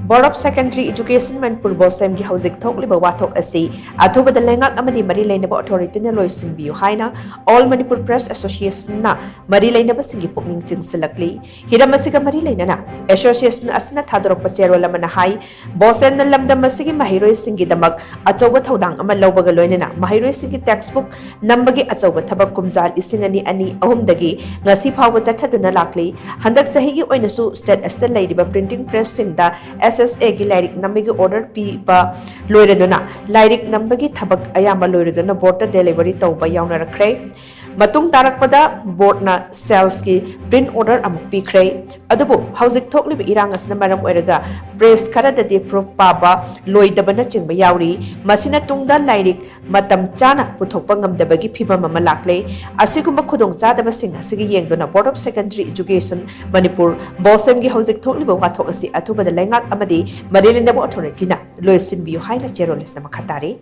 Board of Secondary Education Manipur Bosem gi Houjik Thokliba Wathok Asi Athubada Leingak Amadi Leinaba Authority na Loishinbiyu HAINA All Manipur Press Association na Leinaba singi PUKNING CHINGSHILLAKLI Hiram asiga Leinana Association asna thadorok pachero lamana hai Bosem na lamdam asigi mahiroi singi damak achoba thodang ama lawbaga loinana mahiroi singi textbook nambagi achoba thabak kumjal isingani ani ahumdagi ngasi phawba chathaduna lakli handak chahigi oinasu state astal laidiba printing press singda SSA ki lyric number ki order piba loiraduna lyric number ki thabak ayamba loiraduna board ta delivery tawba yauna rakre matung tarakpada board na sales ki print order amuk pikre adubu Houjik Thokliba irang asna maram oiraga press khara da de proof paba loidabana chingba yauri masina tungda lyric matam chana puthokpa ngamdabagi phibam ama lakle asiguma khudong chadaba sing asigi yengduna Board of Secondary Education Manipur Bosem gi Houjik Thokliba Wathok Asi Athubada Leingak Amadi Leinaba Authority na Loishinbiyu HAINA cheroles na makhatari